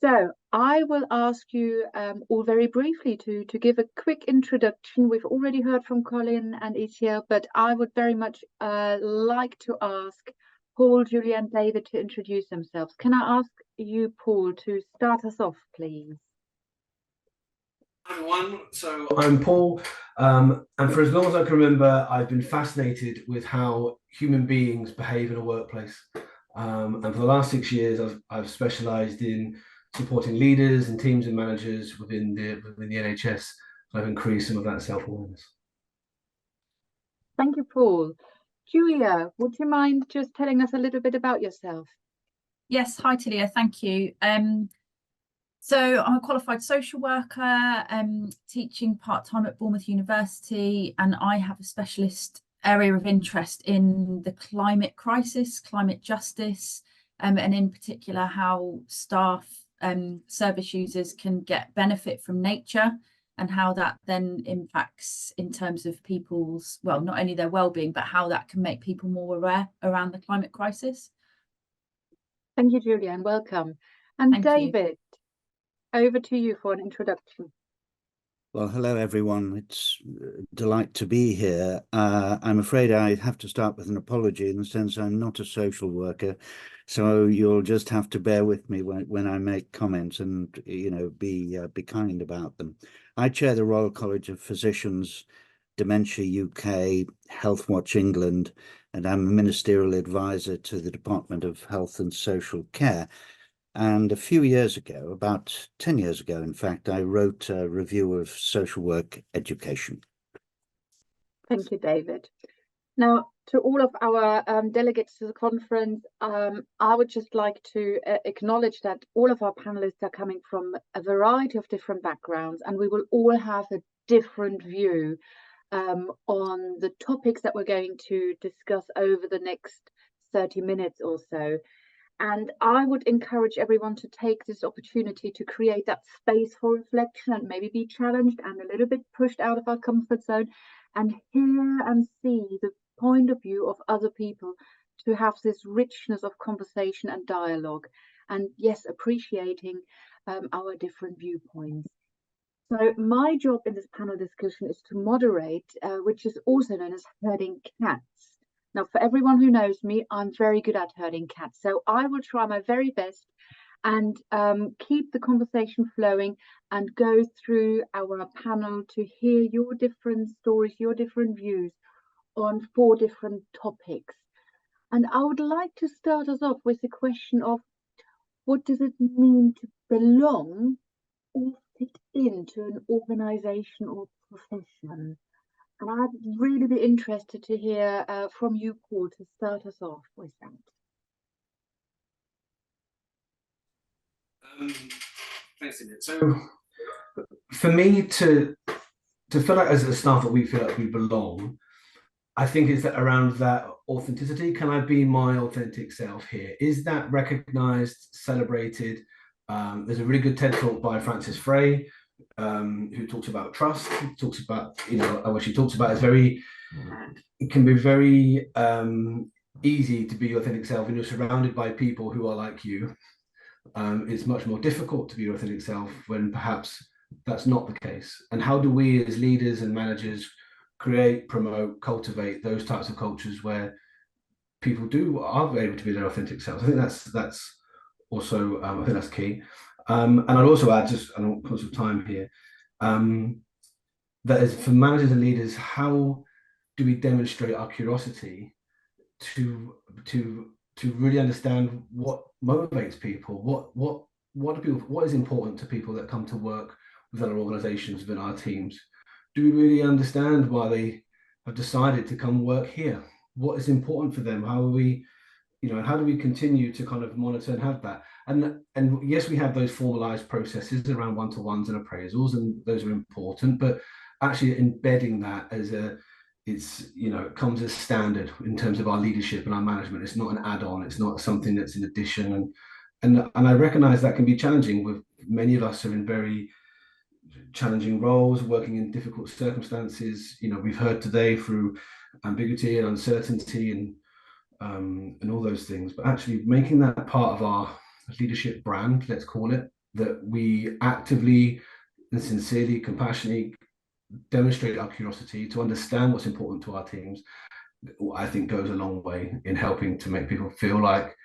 So I will ask you all very briefly to give a quick introduction. We've already heard from Colin and Ithiel, but I would very much like to ask Paul, Julia, and David to introduce themselves. Can I ask you, Paul, to start us off, please? Hi everyone, so I'm Paul, and for as long as I can remember, I've been fascinated with how human beings behave in a workplace. And for the last 6 years, I've specialised in supporting leaders and teams and managers within the NHS. I've increased some of that self-awareness. Thank you, Paul. Julia, would you mind just telling us a little bit about yourself? Yes, hi Tilia, thank you. So I'm a qualified social worker, teaching part-time at Bournemouth University, and I have a specialist area of interest in the climate crisis, climate justice, and in particular how staff, service users can get benefit from nature and how that then impacts in terms of people's, well, not only their well-being, but how that can make people more aware around the climate crisis. Thank you, Julia, and welcome. And Thank David, over to you for an introduction. Well, hello, everyone. It's a delight to be here. I'm afraid I have to start with an apology in the sense I'm not a social worker, so you'll just have to bear with me when I make comments and, you know, be kind about them. I chair the Royal College of Physicians, Dementia UK, Health Watch England, and I'm a ministerial advisor to the Department of Health and Social Care. And a few years ago, about 10 years ago, in fact, I wrote a review of social work education. Thank you, David. Now, to all of our delegates to the conference, I would just like to acknowledge that all of our panelists are coming from a variety of different backgrounds, and we will all have a different view on the topics that we're going to discuss over the next 30 minutes or so. And I would encourage everyone to take this opportunity to create that space for reflection and maybe be challenged and a little bit pushed out of our comfort zone and hear and see the point of view of other people, to have this richness of conversation and dialogue. And yes, appreciating our different viewpoints. So my job in this panel discussion is to moderate, which is also known as herding cats. Now, for everyone who knows me, I'm very good at herding cats. So I will try my very best and keep the conversation flowing and go through our panel to hear your different stories, your different views on 4 different topics. And I would like to start us off with the question of, what does it mean to belong or fit into an organization or profession? And I'd really be interested to hear from you, Paul, to start us off with that. Thanks, Ian. So, for me to feel like as a staff that we feel like we belong, I think it's that around that authenticity. Can I be my authentic self here? Is that recognised, celebrated? There's a really good TED talk by Frances Frey, who talks about trust. Talks about, you know, what she talks about is it can be very easy to be your authentic self when you're surrounded by people who are like you. It's much more difficult to be your authentic self when perhaps that's not the case. And how do we as leaders and managers create, promote, cultivate those types of cultures where people are able to be their authentic selves? I think that's also I think that's key. And I'd also add, just I don't conscious of time here, that is for managers and leaders, how do we demonstrate our curiosity to really understand what motivates people, what is important to people that come to work within our organizations, within our teams? Do we really understand why they have decided to come work here? What is important for them? How are we, you know, how do we continue to kind of monitor and have that? And yes, we have those formalized processes around one-to-ones and appraisals, and those are important, but actually embedding that as it comes as standard in terms of our leadership and our management. It's not an add-on, it's not something that's in addition. And I recognize that can be challenging. With many of us are in very challenging roles, working in difficult circumstances. You know, we've heard today through ambiguity and uncertainty and all those things, but actually making that part of our leadership brand, let's call it, that we actively and sincerely, compassionately demonstrate our curiosity to understand what's important to our teams, I think goes a long way in helping to make people feel like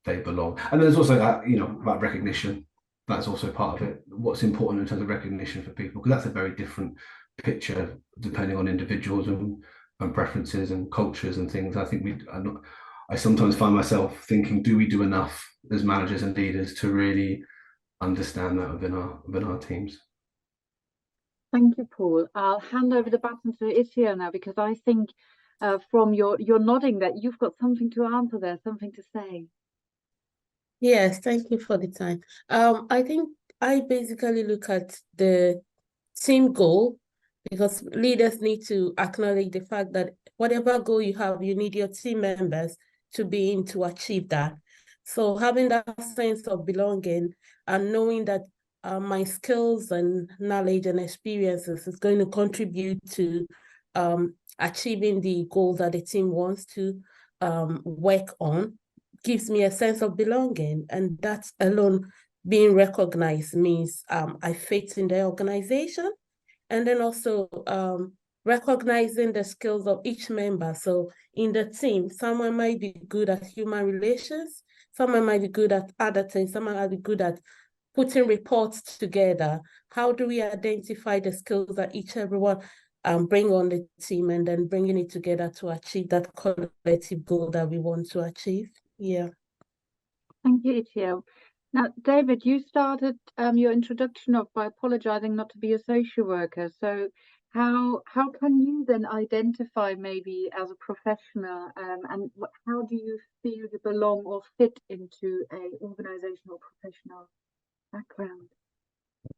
they belong. And there's also that, about recognition. That's also part of it. What's important in terms of recognition for people, because that's a very different picture depending on individuals and preferences and cultures and things. I think I sometimes find myself thinking, do we do enough as managers and leaders to really understand that within our teams? Thank you, Paul. I'll hand over the baton to Ithiel now, because I think from your nodding that you've got something to answer there, something to say. Yes, thank you for the time. I think I basically look at the team goal, because leaders need to acknowledge the fact that whatever goal you have, you need your team members to be in to achieve that. So having that sense of belonging and knowing that my skills and knowledge and experiences is going to contribute to achieving the goal that the team wants to work on gives me a sense of belonging. And that alone, being recognized, means I fit in the organization. And then also recognizing the skills of each member. So in the team, someone might be good at human relations, someone might be good at other things, someone might be good at putting reports together. How do we identify the skills that everyone bring on the team, and then bringing it together to achieve that collective goal that we want to achieve? Yeah. Thank you, Ithiel. Now, David, you started your introduction off by apologizing not to be a social worker. So how can you then identify maybe as a professional, and how do you feel you belong or fit into a organizational professional background?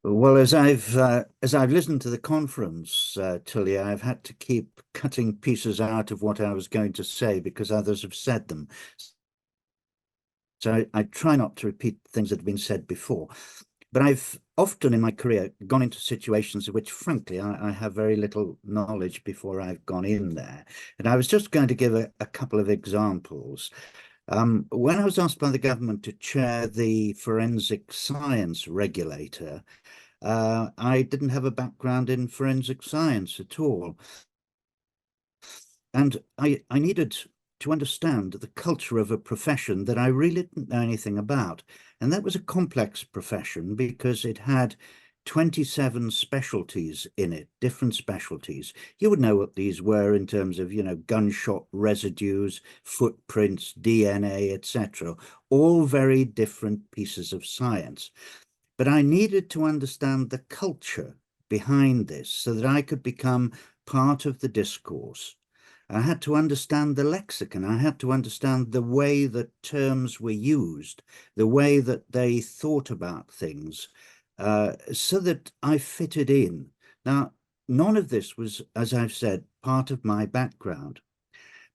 Well, as I've listened to the conference, Tilia, I've had to keep cutting pieces out of what I was going to say because others have said them. So I try not to repeat things that have been said before. But I've often in my career gone into situations of which, frankly, I have very little knowledge before I've gone in there. And I was just going to give a couple of examples. When I was asked by the government to chair the forensic science regulator, I didn't have a background in forensic science at all. And I needed to understand the culture of a profession that I really didn't know anything about. And that was a complex profession because it had 27 specialties in it, different specialties. You would know what these were in terms of, gunshot residues, footprints, DNA, etc. All very different pieces of science. But I needed to understand the culture behind this so that I could become part of the discourse. I had to understand the lexicon. I had to understand the way that terms were used, the way that they thought about things, so that I fitted in. Now, none of this was, as I've said, part of my background.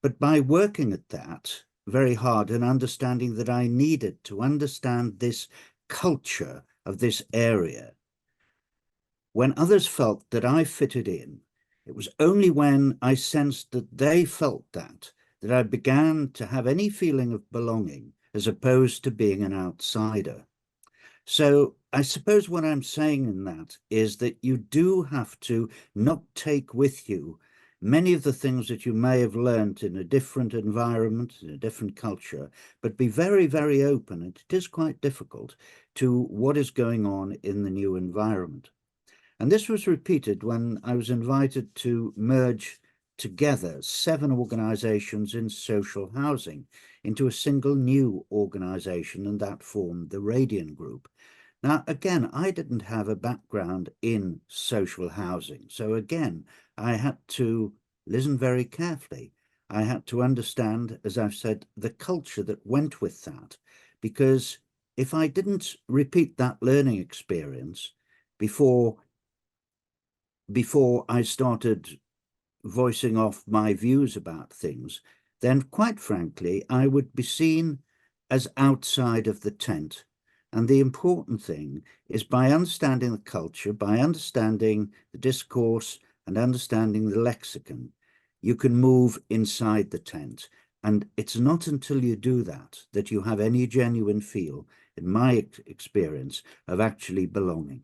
But by working at that very hard and understanding that I needed to understand this culture of this area, when others felt that I fitted in, it was only when I sensed that they felt that I began to have any feeling of belonging as opposed to being an outsider. So I suppose what I'm saying in that is that you do have to not take with you many of the things that you may have learned in a different environment, in a different culture, but be very, very open, and it is quite difficult, to what is going on in the new environment. And this was repeated when I was invited to merge together 7 organizations in social housing into a single new organization, and that formed the Radian Group. Now, again, I didn't have a background in social housing. So again, I had to listen very carefully. I had to understand, as I've said, the culture that went with that, because if I didn't repeat that learning experience before I started voicing off my views about things, then quite frankly, I would be seen as outside of the tent. And the important thing is, by understanding the culture, by understanding the discourse and understanding the lexicon, you can move inside the tent. And it's not until you do that that you have any genuine feel in my experience, of actually belonging.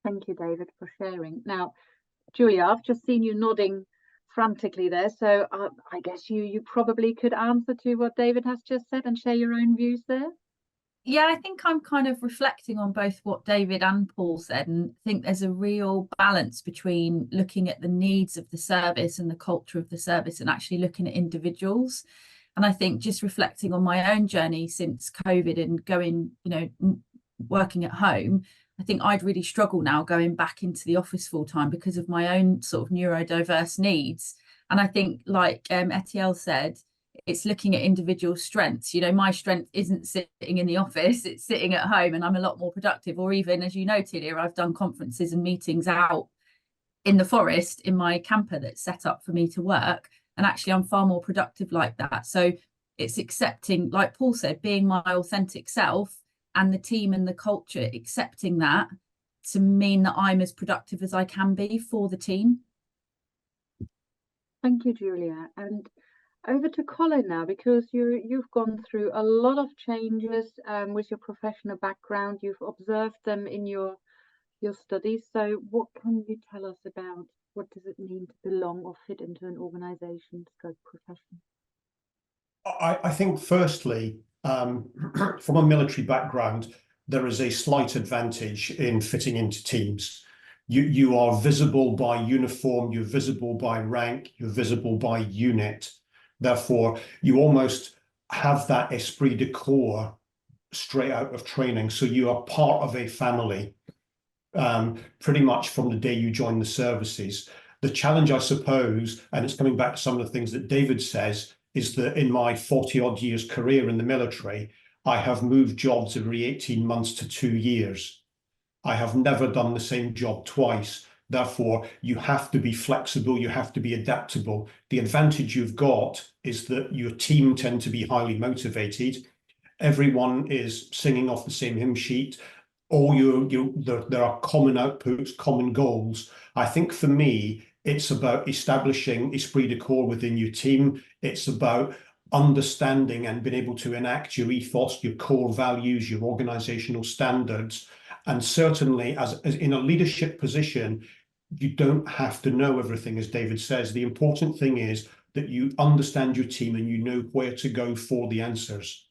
Thank you, David, for sharing. Now, Julia, I've just seen you nodding frantically there, so I guess you probably could answer to what David has just said and share your own views there. Yeah, I think I'm kind of reflecting on both what David and Paul said, and think there's a real balance between looking at the needs of the service and the culture of the service and actually looking at individuals. And I think just reflecting on my own journey since COVID and going, working at home, I think I'd really struggle now going back into the office full time because of my own sort of neurodiverse needs. And I think, like Ithiel said, it's looking at individual strengths. My strength isn't sitting in the office, it's sitting at home, and I'm a lot more productive. Or even, as you know, Tilia, I've done conferences and meetings out in the forest in my camper that's set up for me to work. And actually, I'm far more productive like that. So it's accepting, like Paul said, being my authentic self, and the team and the culture accepting that to mean that I'm as productive as I can be for the team. Thank you, Julia. And over to Colin now, because you've gone through a lot of changes with your professional background. You've observed them in your studies. So what can you tell us about what does it mean to belong or fit into an organisation, scope profession? I think firstly, from a military background, there is a slight advantage in fitting into teams. You are visible by uniform, you're visible by rank, you're visible by unit. Therefore, you almost have that esprit de corps straight out of training. So you are part of a family pretty much from the day you join the services. The challenge, I suppose, and it's coming back to some of the things that David says, is that in my 40-odd years career in the military, I have moved jobs every 18 months to 2 years. I have never done the same job twice. Therefore, you have to be flexible, you have to be adaptable. The advantage you've got is that your team tend to be highly motivated. Everyone is singing off the same hymn sheet. There are common outputs, common goals. I think for me, it's about establishing esprit de corps within your team. It's about understanding and being able to enact your ethos, your core values, your organizational standards. And certainly as in a leadership position, you don't have to know everything, as David says. The important thing is that you understand your team and you know where to go for the answers.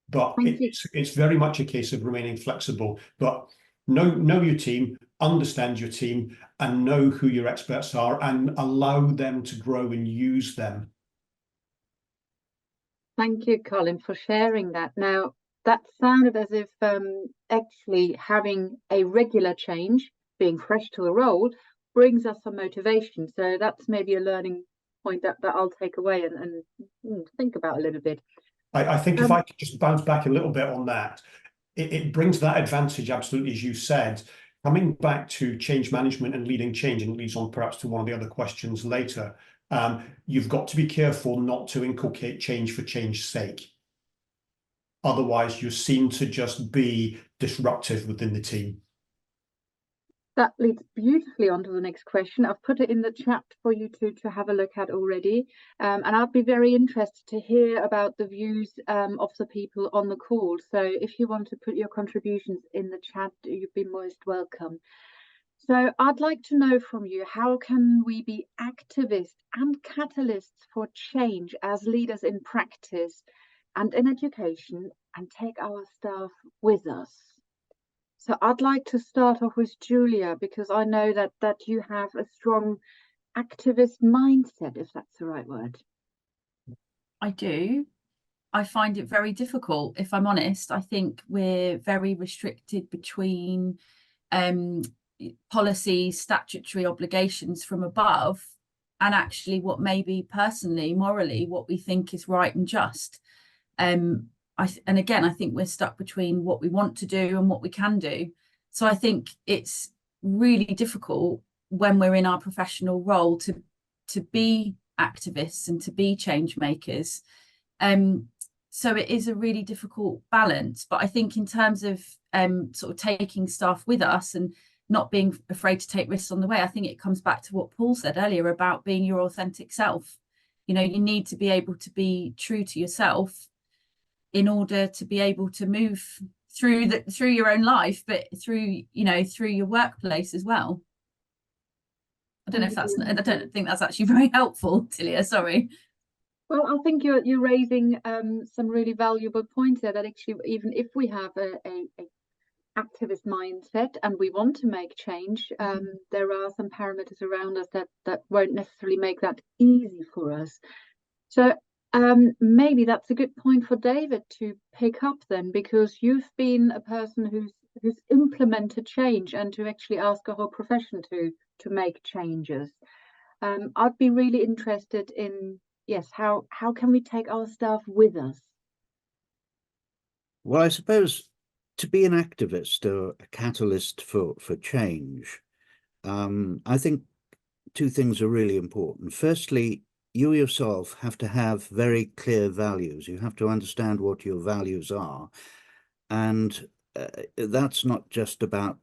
But it's very much a case of remaining flexible. But know your team, understand your team, and know who your experts are, and allow them to grow and use them. Thank you, Colin, for sharing that. Now, that sounded as if actually having a regular change, being fresh to the role, brings us some motivation. So that's maybe a learning point that I'll take away and think about a little bit. I think if I could just bounce back a little bit on that, it brings that advantage, absolutely, as you said. Coming back to change management and leading change, and it leads on perhaps to one of the other questions later, you've got to be careful not to inculcate change for change's sake. Otherwise, you're seen to just be disruptive within the team. That leads beautifully on to the next question. I've put it in the chat for you to have a look at already. And I'd be very interested to hear about the views of the people on the call. So if you want to put your contributions in the chat, you'd be most welcome. So I'd like to know from you, how can we be activists and catalysts for change as leaders in practice and in education, and take our staff with us? So I'd like to start off with Julia, because I know that you have a strong activist mindset, if that's the right word. I do. I find it very difficult, if I'm honest. I think we're very restricted between policy, statutory obligations from above, and actually what maybe personally, morally, what we think is right and just. And again, I think we're stuck between what we want to do and what we can do. So I think it's really difficult when we're in our professional role to be activists and to be change makers. So it is a really difficult balance. But I think in terms of sort of taking staff with us and not being afraid to take risks on the way, I think it comes back to what Paul said earlier about being your authentic self. You need to be able to be true to yourself in order to be able to move through your own life, but through your workplace as well. I don't know if that's, I don't think that's actually very helpful, Tilia, sorry. Well, I think you're raising some really valuable points there, that actually, even if we have a activist mindset and we want to make change, there are some parameters around us that won't necessarily make that easy for us. So maybe that's a good point for David to pick up then, because you've been a person who's implemented change and to actually ask a whole profession to make changes. I'd be really interested in, yes, how can we take our staff with us? Well, I suppose to be an activist or a catalyst for change, I think two things are really important. Firstly, you yourself have to have very clear values. You have to understand what your values are. And that's not just about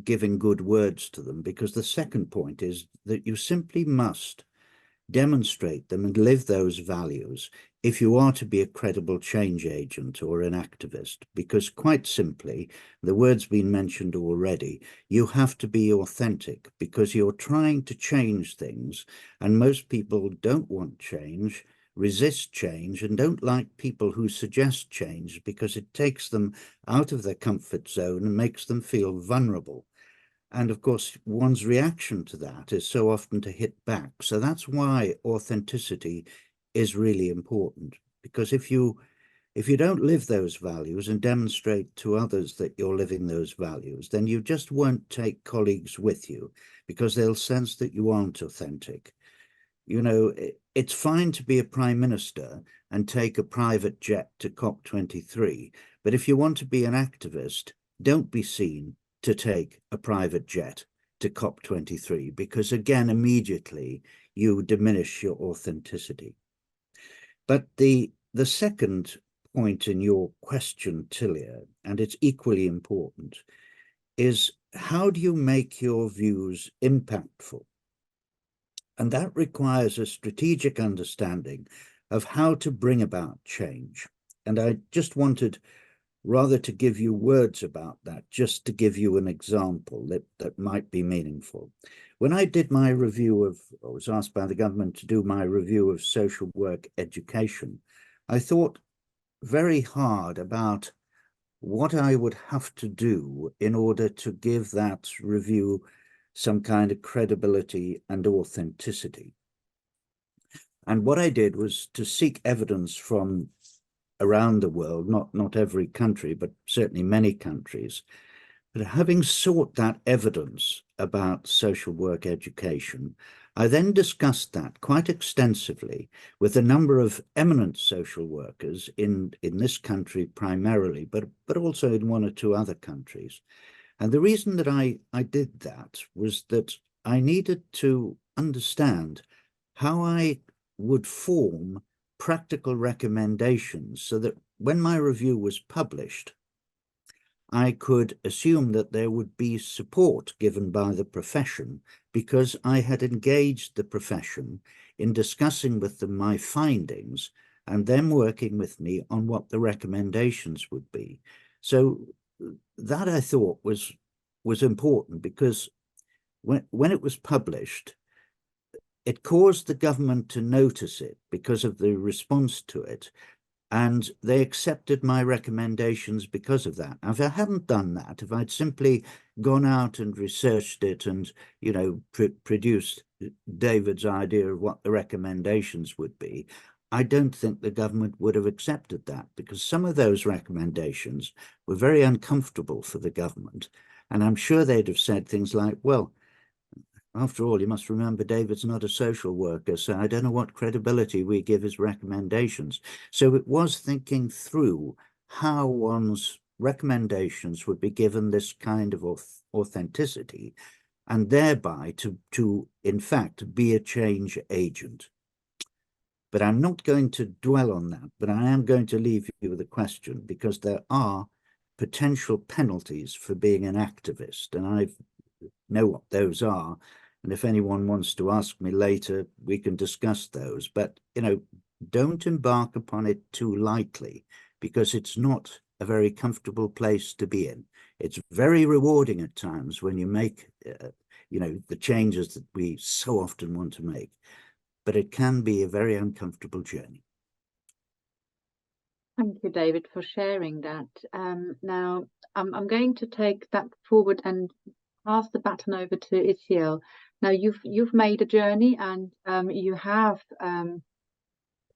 giving good words to them, because the second point is that you simply must demonstrate them and live those values if you are to be a credible change agent or an activist, because quite simply, the word's been mentioned already, you have to be authentic, because you're trying to change things, and most people don't want change, resist change, and don't like people who suggest change because it takes them out of their comfort zone and makes them feel vulnerable. And of course, one's reaction to that is so often to hit back. So that's why authenticity is really important, because if you don't live those values and demonstrate to others that you're living those values, then you just won't take colleagues with you, because they'll sense that you aren't authentic. You know, it's fine to be a prime minister and take a private jet to COP23, but if you want to be an activist, don't be seen to take a private jet to COP23, because again, immediately you diminish your authenticity. But the second point in your question, Tilia, and it's equally important, is how do you make your views impactful? And that requires a strategic understanding of how to bring about change. And I just wanted rather to give you words about that, just to give you an example that might be meaningful. When I did my review of, I was asked by the government to do my review of social work education, I thought very hard about what I would have to do in order to give that review some kind of credibility and authenticity. And what I did was to seek evidence from around the world, not every country, but certainly many countries. But having sought that evidence about social work education, I then discussed that quite extensively with a number of eminent social workers in this country primarily, but also in one or two other countries. And the reason that I did that was that I needed to understand how I would form practical recommendations so that when my review was published, I could assume that there would be support given by the profession, because I had engaged the profession in discussing with them my findings and them working with me on what the recommendations would be. So that I thought was important, because when it was published, it caused the government to notice it because of the response to it, and they accepted my recommendations because of that. Now, if I hadn't done that, if I'd simply gone out and researched it and, you know, produced David's idea of what the recommendations would be, I don't think the government would have accepted that, because some of those recommendations were very uncomfortable for the government. And I'm sure they'd have said things like, well, after all, you must remember David's not a social worker, so I don't know what credibility we give his recommendations. So it was thinking through how one's recommendations would be given this kind of authenticity, and thereby to in fact be a change agent. But I'm not going to dwell on that, but I am going to leave you with a question, because there are potential penalties for being an activist, and I know what those are. And if anyone wants to ask me later, we can discuss those. But, you know, don't embark upon it too lightly, because it's not a very comfortable place to be in. It's very rewarding at times when you make, the changes that we so often want to make, but it can be a very uncomfortable journey. Thank you, David, for sharing that. Now, I'm going to take that forward and pass the baton over to Ithiel. Now, you've made a journey, and you have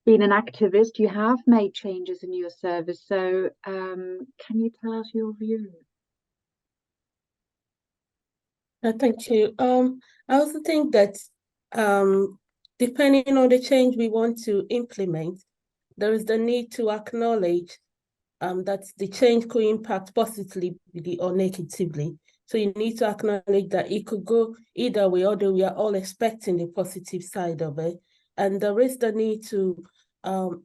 been an activist. You have made changes in your service. So, can you tell us your view? Thank you. I also think that depending on the change we want to implement, there is the need to acknowledge that the change could impact positively or negatively. So you need to acknowledge that it could go either way, although we are all expecting the positive side of it. And there is the need to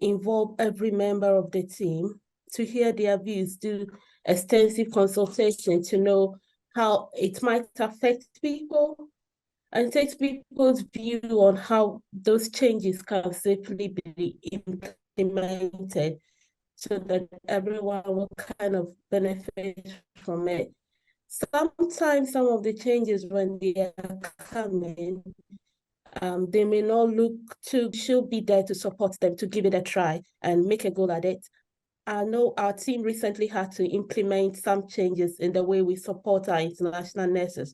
involve every member of the team to hear their views, do extensive consultation to know how it might affect people, and take people's view on how those changes can safely be implemented so that everyone will kind of benefit from it. Sometimes some of the changes, when they are coming, they may not look to, should be there to support them, to give it a try and make a go at it. I know our team recently had to implement some changes in the way we support our international nurses,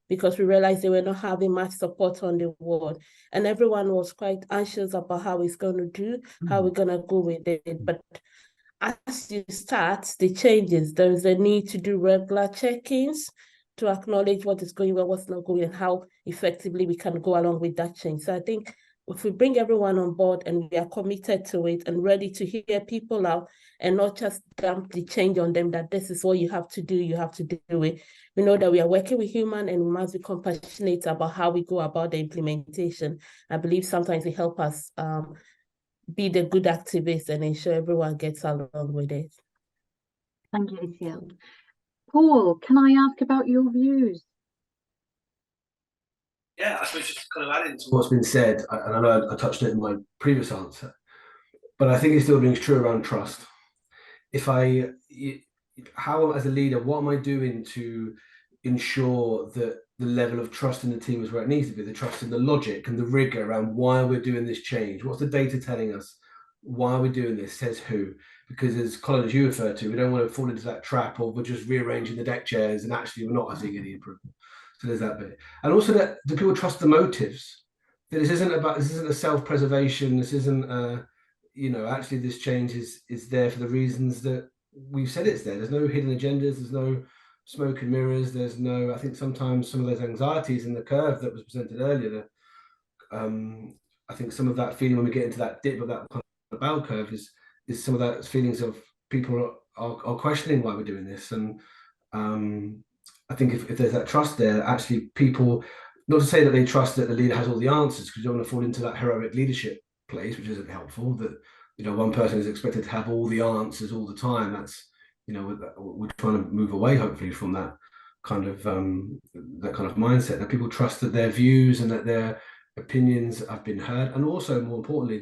because we realized they were not having much support on the ward. And everyone was quite anxious about how it's going to do, how we're going to go with it. But as you start the changes, there is a need to do regular check-ins to acknowledge what is going well, what's not going, and how effectively we can go along with that change. So I think if we bring everyone on board and we are committed to it and ready to hear people out and not just dump the change on them that this is what you have to do it. We know that we are working with humans and we must be compassionate about how we go about the implementation. I believe sometimes it helps us be the good activists and ensure everyone gets along with it. Thank you, Ithiel. Paul, can I ask about your views? Yeah, I suppose just kind of adding to what's been said, and I know I touched it in my previous answer, but I think it still rings true around trust. How as a leader, what am I doing to ensure that the level of trust in the team is where it needs to be, the trust in the logic and the rigor around why we're doing this change? What's the data telling us? Why are we doing this? Says who? Because as Colin, as you referred to, we don't want to fall into that trap of we're just rearranging the deck chairs and actually we're not seeing any improvement. So there's that bit. And also that do people trust the motives? That this isn't a self-preservation, this isn't actually this change is there for the reasons that we've said it's there. There's no hidden agendas, there's no smoke and mirrors, there's no, I think sometimes some of those anxieties in the curve that was presented earlier, I think some of that feeling when we get into that dip of that kind of bell curve is some of that feelings of people are questioning why we're doing this. And I think if there's that trust there, actually people, not to say that they trust that the leader has all the answers, because you don't want to fall into that heroic leadership place, which isn't helpful, that one person is expected to have all the answers all the time. That's we're trying to move away hopefully from that kind of mindset, that people trust that their views and that their opinions have been heard, and also more importantly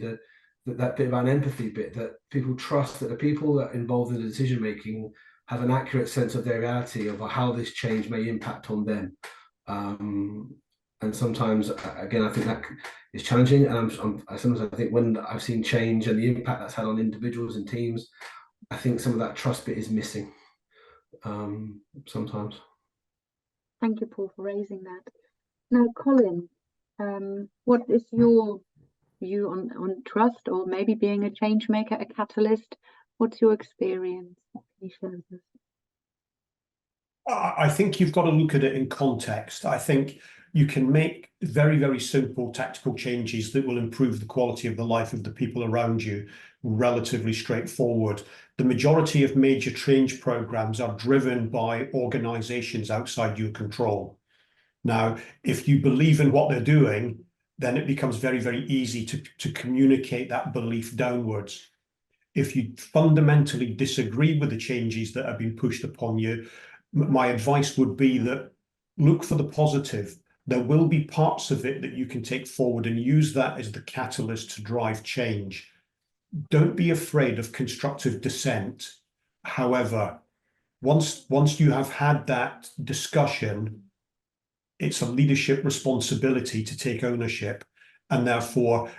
that bit about an empathy bit, that people trust that the people that are involved in the decision making have an accurate sense of their reality of how this change may impact on them. And sometimes, again, I think that is challenging. And sometimes I think when I've seen change and the impact that's had on individuals and teams, I think some of that trust bit is missing sometimes. Thank you, Paul, for raising that. Now, Colin, what is your view on trust, or maybe being a change maker, a catalyst? What's your experience? What can you share with us? I think you've got to look at it in context. I think you can make very, very simple tactical changes that will improve the quality of the life of the people around you, relatively straightforward. The majority of major change programs are driven by organizations outside your control. Now, if you believe in what they're doing, then it becomes very, very easy to communicate that belief downwards. If you fundamentally disagree with the changes that have been pushed upon you, my advice would be that look for the positive. There will be parts of it that you can take forward and use that as the catalyst to drive change. don't be afraid of constructive dissent. However, once you have had that discussion, it's a leadership responsibility to take ownership. And therefore,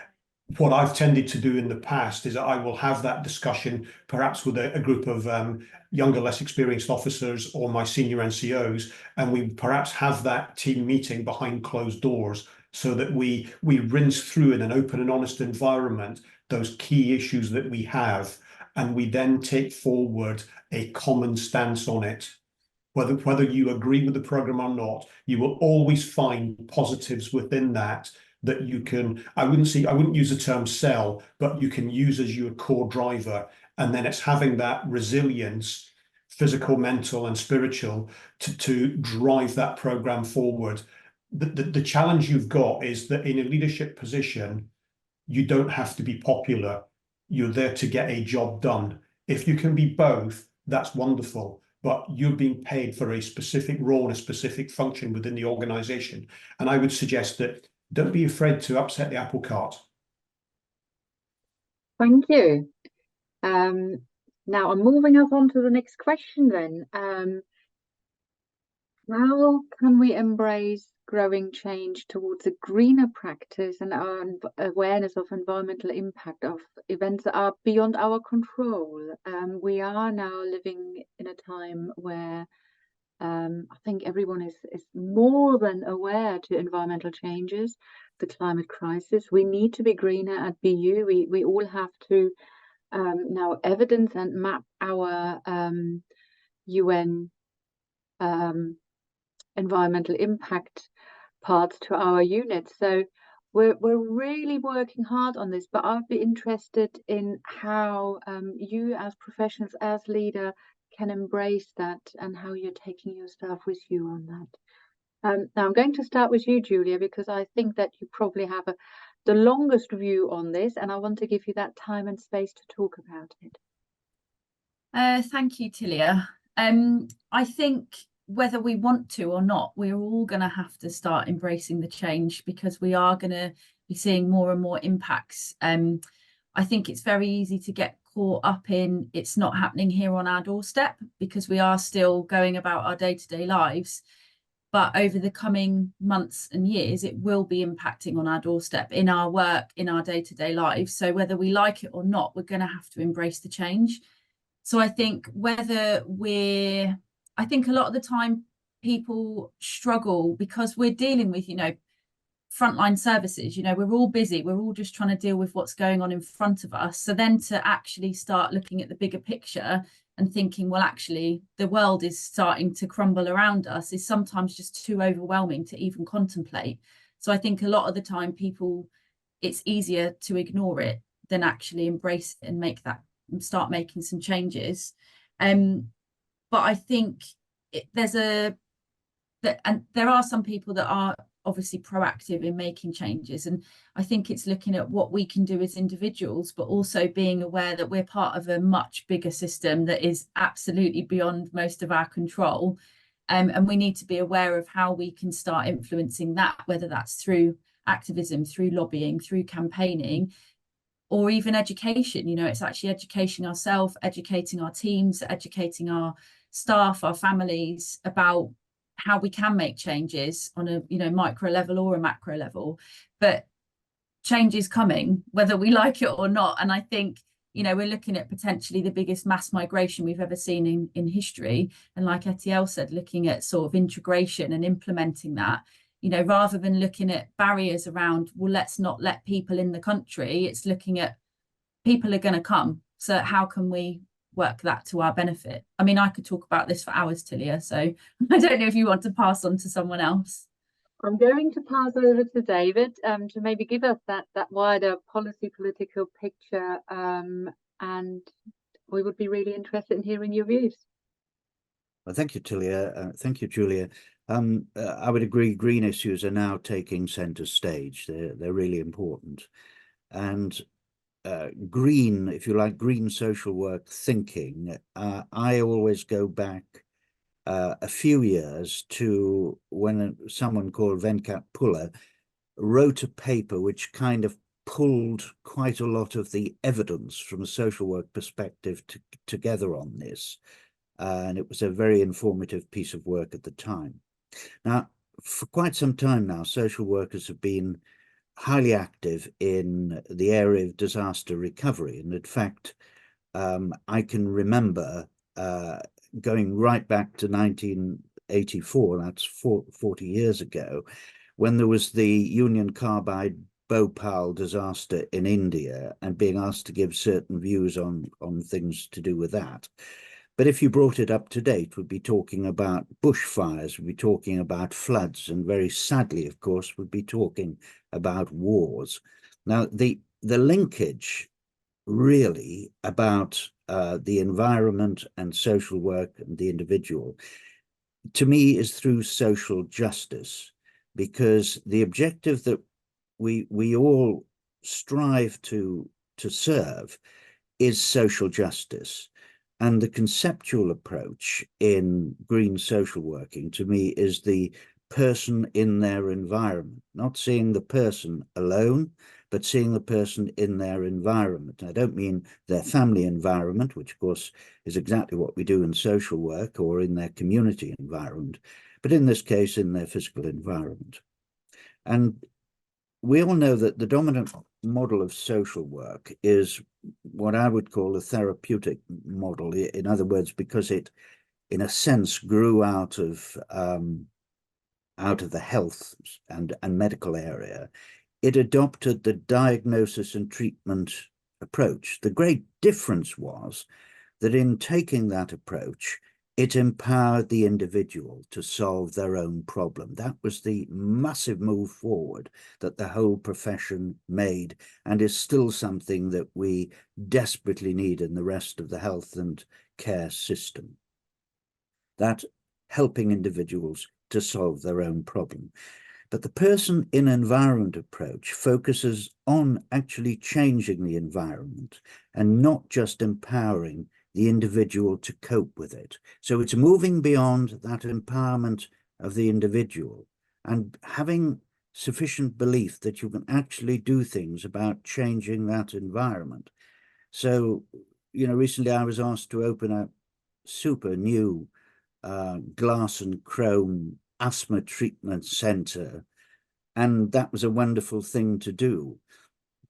what I've tended to do in the past is I will have that discussion, perhaps with a group of younger, less experienced officers or my senior NCOs, and we perhaps have that team meeting behind closed doors so that we rinse through in an open and honest environment those key issues that we have, and we then take forward a common stance on it. Whether you agree with the program or not, you will always find positives within that you can, I wouldn't use the term sell, but you can use as your core driver. And then it's having that resilience, physical, mental, and spiritual, to drive that program forward. The challenge you've got is that in a leadership position, you don't have to be popular. You're there to get a job done. If you can be both, that's wonderful. But you're being paid for a specific role and a specific function within the organization. And I would suggest that don't be afraid to upset the apple cart. Thank you. Now I'm moving us on to the next question then. How can we embrace growing change towards a greener practice and our awareness of environmental impact of events that are beyond our control? We are now living in a time where I think everyone is more than aware to environmental changes, the climate crisis. We need to be greener at BU. We all have to now evidence and map our UN environmental impact parts to our units. So we're really working hard on this, but I'd be interested in how you as professionals, as leader, can embrace that and how you're taking your staff with you on that. Now I'm going to start with you, Julia, because I think that you probably have the longest view on this, and I want to give you that time and space to talk about it. Thank you, Tilia. I think whether we want to or not, we're all going to have to start embracing the change, because we are going to be seeing more and more impacts. I think it's very easy to get caught up in it's not happening here on our doorstep, because we are still going about our day-to-day lives. But over the coming months and years, it will be impacting on our doorstep, in our work, in our day-to-day lives. So whether we like it or not, we're going to have to embrace the change. So I think I think a lot of the time people struggle because we're dealing with, frontline services. We're all busy. We're all just trying to deal with what's going on in front of us. So then to actually start looking at the bigger picture and thinking, well, actually, the world is starting to crumble around us, is sometimes just too overwhelming to even contemplate. So I think a lot of the time it's easier to ignore it than actually embrace it and start making some changes. But I think there are some people that are obviously proactive in making changes, and I think it's looking at what we can do as individuals, but also being aware that we're part of a much bigger system that is absolutely beyond most of our control, and we need to be aware of how we can start influencing that, whether that's through activism, through lobbying, through campaigning, or even education. It's actually educating ourselves, educating our teams, educating our staff, our families about how we can make changes on a micro level or a macro level. But change is coming, whether we like it or not. And I think we're looking at potentially the biggest mass migration we've ever seen in history. And like Ithiel said, looking at sort of integration and implementing that, rather than looking at barriers around, well, let's not let people in the country. It's looking at people are going to come. So how can we work that to our benefit? I mean, I could talk about this for hours, Tilia, so I don't know if you want to pass on to someone else. I'm going to pass over to David to maybe give us that wider political picture, and we would be really interested in hearing your views. Well, thank you, Tilia. Thank you, Julia. I would agree, green issues are now taking centre stage. They're really important. And green, if you like, green social work thinking, I always go back a few years to when someone called Venkat Pulla wrote a paper which kind of pulled quite a lot of the evidence from a social work perspective together on this. And it was a very informative piece of work at the time. Now, for quite some time now, social workers have been highly active in the area of disaster recovery. And in fact, I can remember going right back to 1984, that's 40 years ago, when there was the Union Carbide Bhopal disaster in India, and being asked to give certain views on things to do with that. But if you brought it up to date, we'd be talking about bushfires, we'd be talking about floods, and very sadly, of course, we'd be talking about wars. Now, the linkage really about the environment and social work and the individual, to me, is through social justice, because the objective that we all strive to serve is social justice. And the conceptual approach in green social working, to me, is the person in their environment, not seeing the person alone, but seeing the person in their environment. I don't mean their family environment, which of course is exactly what we do in social work, or in their community environment, but in this case, in their physical environment. And we all know that the dominant model of social work is what I would call a therapeutic model. In other words, because it, in a sense, grew out of the health and medical area, it adopted the diagnosis and treatment approach. The great difference was that in taking that approach, it empowered the individual to solve their own problem. That was the massive move forward that the whole profession made, and is still something that we desperately need in the rest of the health and care system. That helping individuals to solve their own problem. But the person in environment approach focuses on actually changing the environment and not just empowering the individual to cope with it. So it's moving beyond that empowerment of the individual and having sufficient belief that you can actually do things about changing that environment. So, you know, recently I was asked to open a super new glass and chrome asthma treatment center, and that was a wonderful thing to do.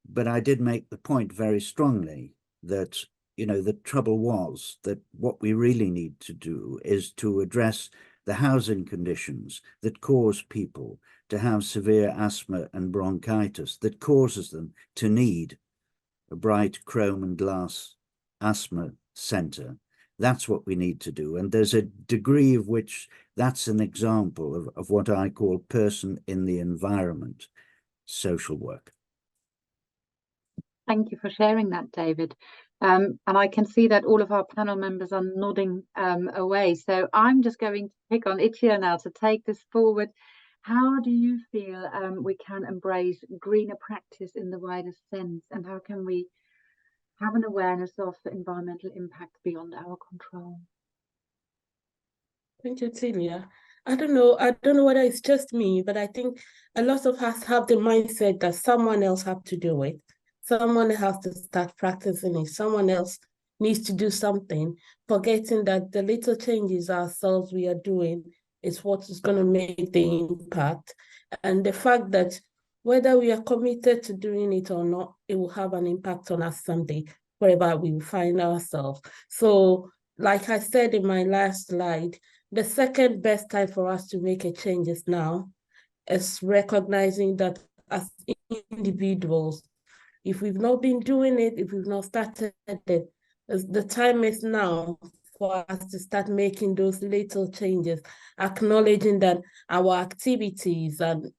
But I did make the point very strongly that, you know, the trouble was that what we really need to do is to address the housing conditions that cause people to have severe asthma and bronchitis, that causes them to need a bright chrome and glass asthma center. That's what we need to do. And there's a degree of which that's an example of what I call person in the environment social work. Thank you for sharing that, David. And I can see that all of our panel members are nodding away. So I'm just going to pick on Ithiel now to take this forward. How do you feel we can embrace greener practice in the widest sense? And how can we have an awareness of the environmental impact beyond our control? Thank you, Tilia. I don't know whether it's just me, but I think a lot of us have the mindset that someone else has to do it. Someone has to start practicing it. Someone else needs to do something, forgetting that the little changes ourselves we are doing is what is going to make the impact. And the fact that whether we are committed to doing it or not, it will have an impact on us someday, wherever we find ourselves. So, like I said in my last slide, the second best time for us to make a change is now, is recognizing that as individuals, if we've not been doing it, if we've not started it, the time is now for us to start making those little changes, acknowledging that our activities and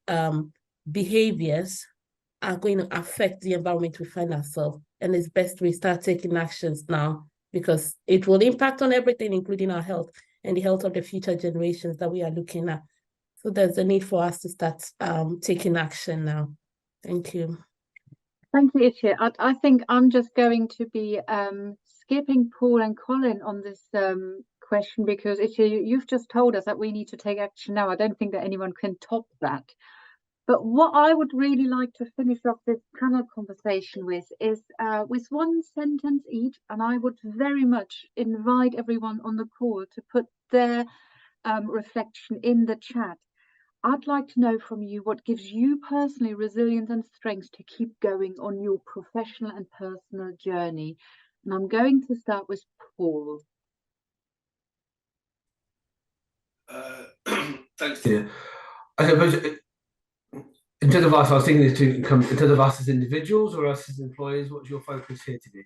behaviors are going to affect the environment we find ourselves. And it's best we start taking actions now, because it will impact on everything, including our health and the health of the future generations that we are looking at. So there's a need for us to start taking action now. Thank you. Thank you, Ithiel. I think I'm just going to be skipping Paul and Colin on this question, because Ithiel, you've just told us that we need to take action now. I don't think that anyone can top that. But what I would really like to finish off this panel conversation with is with one sentence each, and I would very much invite everyone on the call to put their reflection in the chat. I'd like to know from you what gives you personally resilience and strength to keep going on your professional and personal journey. And I'm going to start with Paul. Thanks, Tia. I suppose in terms of us, I was thinking this in terms of us as individuals or us as employees. What's your focus here today?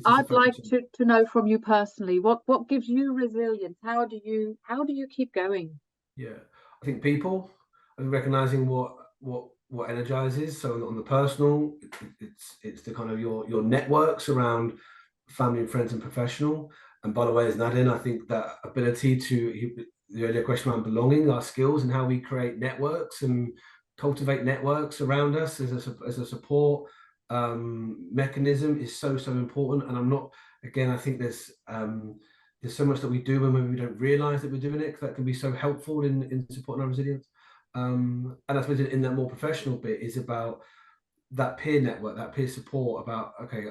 I'd like to know from you personally what gives you resilience. How do you keep going? Yeah, I think people and recognizing what energizes. So on the personal, it's the kind of your networks around family and friends and professional. And by the way, as Nadine, I think that ability to the earlier question around belonging, our skills and how we create networks and cultivate networks around us as a support mechanism is so important. And I think there's so much that we do when maybe we don't realize that we're doing it, because that can be so helpful in supporting our resilience. And I suppose in that more professional bit is about that peer network, that peer support, about, okay,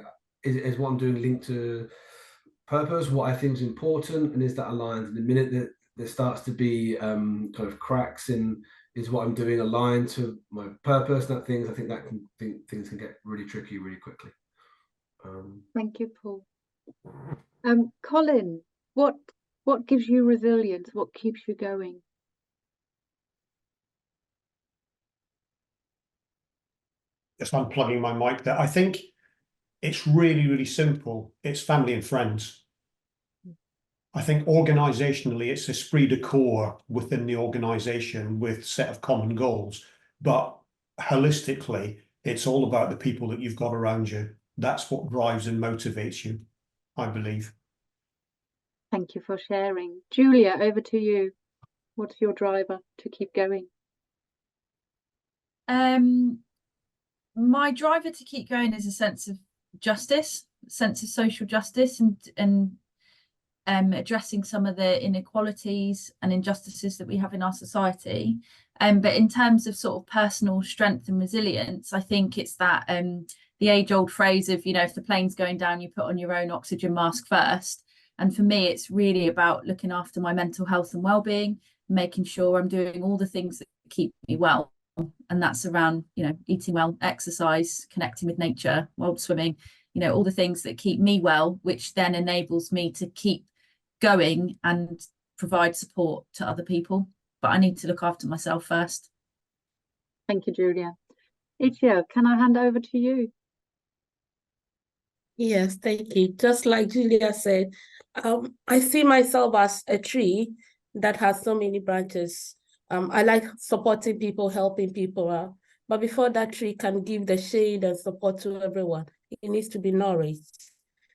is what I'm doing linked to purpose, what I think is important, and is that aligned? And the minute that there starts to be kind of cracks in, is what I'm doing aligned to my purpose, that things, I think that things can get really tricky really quickly. Thank you, Paul. Colin, what gives you resilience? What keeps you going? Just unplugging my mic there. I think it's really simple. It's family and friends. I think organizationally, it's esprit de corps within the organization with a set of common goals. But holistically, it's all about the people that you've got around you. That's what drives and motivates you, I believe. Thank you for sharing. Julia, over to you. What's your driver to keep going? My driver to keep going is a sense of justice, sense of social justice, and addressing some of the inequalities and injustices that we have in our society. But in terms of sort of personal strength and resilience, I think it's that the age-old phrase of, if the plane's going down, you put on your own oxygen mask first. And for me, it's really about looking after my mental health and well-being, making sure I'm doing all the things that keep me well. And that's around, eating well, exercise, connecting with nature, wild swimming, all the things that keep me well, which then enables me to keep going and provide support to other people. But I need to look after myself first. Thank you, Julia. Ithiel, can I hand over to you? Yes, thank you. Just like Julia said, I see myself as a tree that has so many branches. I like supporting people, helping people out. But before that tree can give the shade and support to everyone, it needs to be nourished.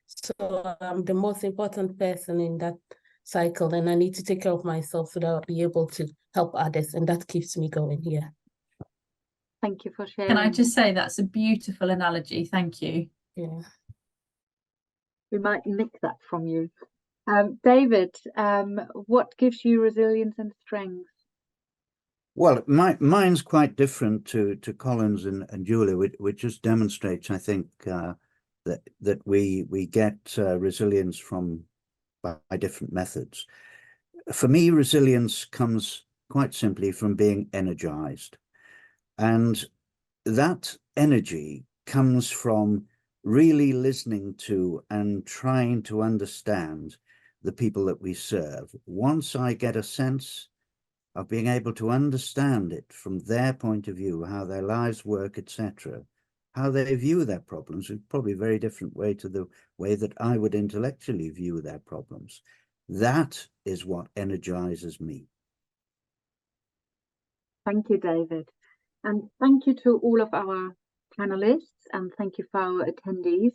So I'm the most important person in that cycle, and I need to take care of myself so that I'll be able to help others, and that keeps me going here. Thank you for sharing. Can I just say that's a beautiful analogy? Thank you. Yeah. We might nick that from you. David, what gives you resilience and strength? Well, mine's quite different to Colin's and Julia, which just demonstrates, I think, that we get resilience by different methods. For me, resilience comes quite simply from being energized. And that energy comes from really listening to and trying to understand the people that we serve. Once I get a sense of being able to understand it from their point of view, how their lives work, etc., how they view their problems, is probably a very different way to the way that I would intellectually view their problems. That is what energizes me. Thank you, David. And thank you to all of our panelists, and thank you for our attendees.